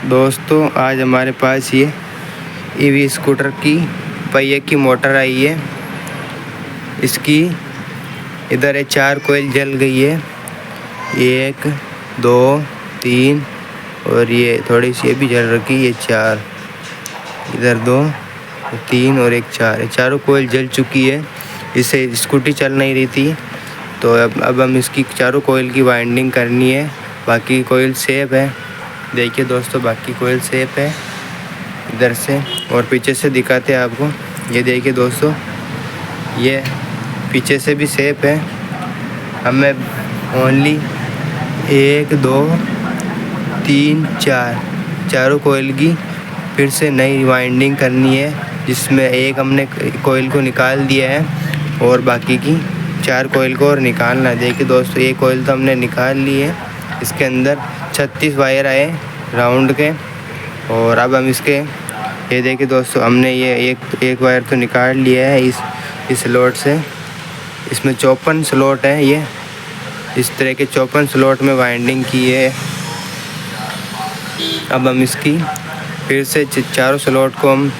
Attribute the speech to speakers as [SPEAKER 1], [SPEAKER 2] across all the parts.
[SPEAKER 1] दोस्तों आज हमारे पास ये ईवी स्कूटर की पहिए की मोटर आई है। इसकी इधर है 4 कोयल जल गई है, 1 2 3 और ये थोड़ी सी ये भी जल रखी है 4, इधर 2 3 और एक 4, चारों कोयल जल चुकी है। इससे स्कूटी चल नहीं रही थी, तो अब हम इसकी चारों कोयल की वाइंडिंग करनी है। बाकी कोयल सेफ है, देखिए दोस्तों, बाकी कोयल सेफ है इधर से। और पीछे से दिखाते हैं आपको, ये देखिए दोस्तों, ये पीछे से भी सेफ है। हमें ओनली 1 2 3 4 चारों कोयल की फिर से नई वाइंडिंग करनी है, जिसमें एक हमने कोयल को निकाल दिया है और बाकी की 4 कोयल को और निकालना है। देखिए दोस्तों, एक कोयल तो हमने निकाल ली है, इसके अंदर 36 वायर आए राउंड के। और अब हम इसके ये देखिए दोस्तों, हमने ये एक वायर तो निकाल लिया है इस स्लॉट से। इसमें 54 स्लॉट है, ये इस तरह के 54 स्लॉट में वाइंडिंग की है। अब हम इसकी फिर से चारों स्लॉट को हम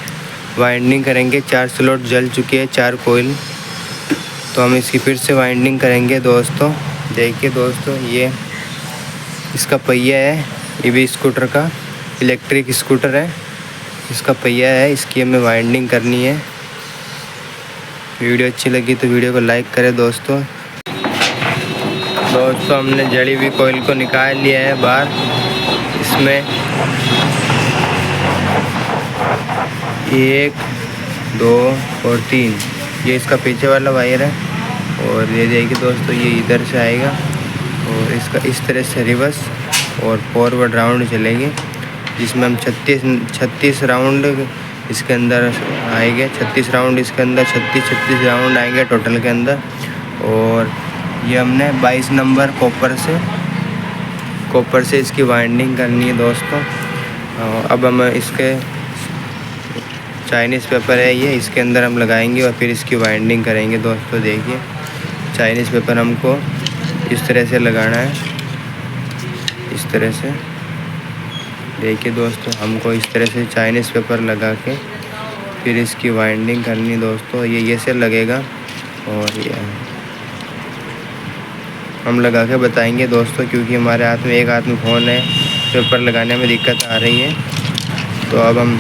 [SPEAKER 1] वाइंडिंग करेंगे। 4 स्लॉट जल चुके हैं, 4 कोयल, तो हम इसकी फिर से वाइंडिंग करेंगे दोस्तों। देखिए दोस्तों, ये इसका पहिया है, ईवी स्कूटर का, इलेक्ट्रिक स्कूटर है, इसका पहिया है, इसकी हमें वाइंडिंग करनी है। वीडियो अच्छी लगी तो वीडियो को लाइक करें दोस्तों। हमने जड़ी हुई कोयल को निकाल लिया है बाहर। इसमें 1 2 और 3 ये इसका पीछे वाला वायर है। और ये देखिए दोस्तों, ये इधर से आएगा और इसका इस तरह से रिवर्स और फॉरवर्ड राउंड चलेंगे, जिसमें हम 36 राउंड इसके अंदर आएंगे। 36 राउंड इसके अंदर 36 राउंड आएंगे टोटल के अंदर। और ये हमने 22 नंबर कॉपर से इसकी वाइंडिंग करनी है दोस्तों। अब हम इसके चाइनीज़ पेपर है ये, इसके अंदर हम लगाएंगे और फिर इसकी वाइंडिंग करेंगे दोस्तों। देखिए, चाइनीज़ पेपर हमको इस तरह से लगाना है, इस तरह से। देखिए दोस्तों, हमको इस तरह से चाइनीज़ पेपर लगा के फिर इसकी वाइंडिंग करनी दोस्तों। ये से लगेगा और ये हम लगा के बताएंगे दोस्तों, क्योंकि हमारे हाथ में एक हाथ में फ़ोन है, पेपर लगाने में दिक्कत आ रही है। तो अब हम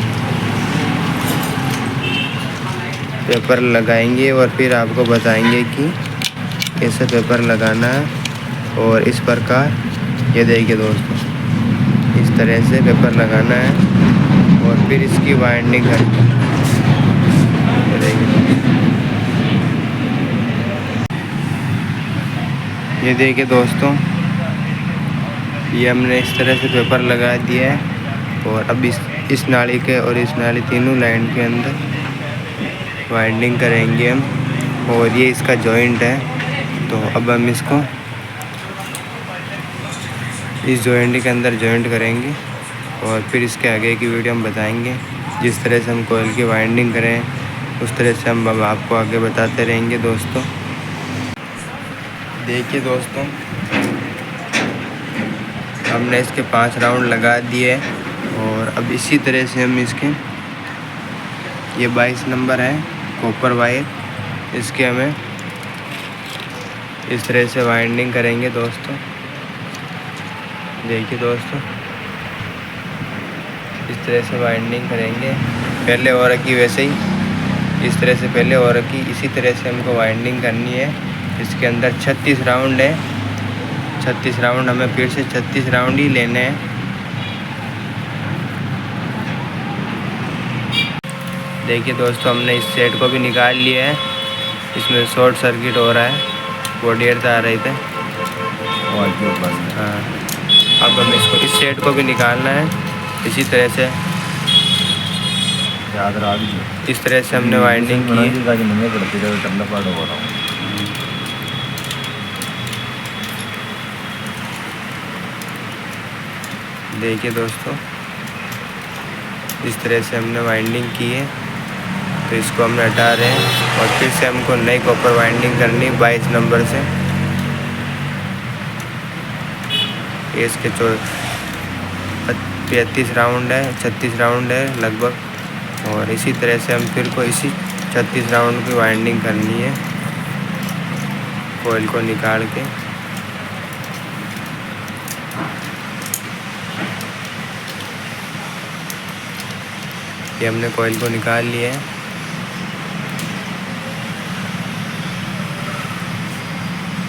[SPEAKER 1] पेपर लगाएंगे और फिर आपको बताएंगे कि कैसे पेपर लगाना है। और इस प्रकार ये देखिए दोस्तों, इस तरह से पेपर लगाना है और फिर इसकी वाइंडिंग करनी है। ये देखिए दोस्तों, ये हमने इस तरह से पेपर लगा दिया है। और अब इस नाली के और इस नाली तीनों लाइन के अंदर वाइंडिंग करेंगे हम। और ये इसका जॉइंट है, तो अब हम इसको इस जॉइंट के अंदर जॉइंट करेंगे और फिर इसके आगे की वीडियो हम बताएंगे। जिस तरह से हम कोयल की वाइंडिंग करें उस तरह से हम अब आपको आगे बताते रहेंगे दोस्तों। देखिए दोस्तों, हमने इसके 5 राउंड लगा दिए और अब इसी तरह से हम इसके ये 22 नंबर है कॉपर वायर, इसके हमें इस तरह से वाइंडिंग करेंगे दोस्तों। देखिए दोस्तों, इस तरह से वाइंडिंग करेंगे, पहले और की वैसे ही इस तरह से पहले और की इसी तरह से हमको वाइंडिंग करनी है। इसके अंदर 36 राउंड है, 36 राउंड हमें फिर से 36 राउंड ही लेने हैं। देखिए दोस्तों, हमने इस सेट को भी निकाल लिया है, इसमें शॉर्ट सर्किट हो रहा है, बोडियर आ रहे थे। हाँ, अब हमें इसको इस सेट को भी निकालना है इसी तरह से। इस तरह से हमने वाइंडिंग की। देखिए दोस्तों, इस तरह से हमने वाइंडिंग की है, तो इसको हम हटा रहे हैं और फिर से हमको नई कॉपर वाइंडिंग करनी 22 नंबर से। इसके 35 राउंड है, 36 राउंड है लगभग। और इसी तरह से हम फिर को इसी 36 राउंड की वाइंडिंग करनी है कोयल को निकाल के। ये हमने कोयल को निकाल लिया है।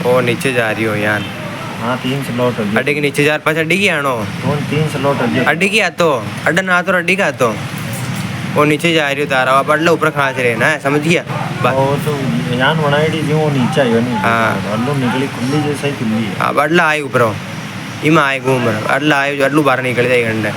[SPEAKER 1] ओ नीचे जा रही हो यार।
[SPEAKER 2] हाँ 3 स्लॉट हो
[SPEAKER 1] अड्डी के नीचे 4-5 अड्डी की आनो
[SPEAKER 2] 3 स्लॉट हो
[SPEAKER 1] अड्डी की आतो अड्डा ना तो अड्डी का आतो वो नीचे जा रही हो तारा आप अड्डा ऊपर खास रहना है, समझ गया।
[SPEAKER 2] वो तो यान बनाई जो वो नीचे आयो नहीं।
[SPEAKER 1] हाँ
[SPEAKER 2] अल्लू निकली खुली जैसा ही खुली है।
[SPEAKER 1] अब अड्डा आए ऊपर इमा आए घूम रहा अड्डा आए अड्डू बाहर निकल जाए घंटे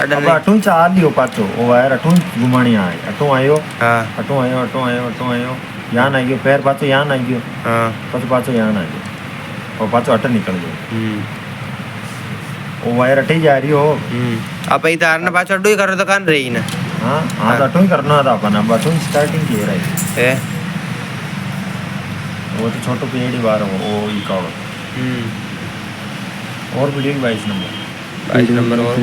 [SPEAKER 1] अड्डा
[SPEAKER 2] अब अटू चार लियो पाचो वो वायर अटू घुमानी आए अटू आयो।
[SPEAKER 1] हाँ
[SPEAKER 2] अटू आयो अटू आयो अटू आयो यान आई गयो पैर पाचो यान आई गयो।
[SPEAKER 1] हाँ
[SPEAKER 2] पाचो पाचो यान आ गयो और पाचो अट निकल गयो। वो वायर अटे जा रही हो।
[SPEAKER 1] अब ई तार ने पाछो अड्डू ही करो तो कान रही ना।
[SPEAKER 2] हाँ हाँ तो अटू ही करना था अपन अब अटू स्टार्टिंग की रही
[SPEAKER 1] है
[SPEAKER 2] वो तो छोटो पेड़ ही बार हो वो ई का और वीडियो 22 नंबर
[SPEAKER 1] और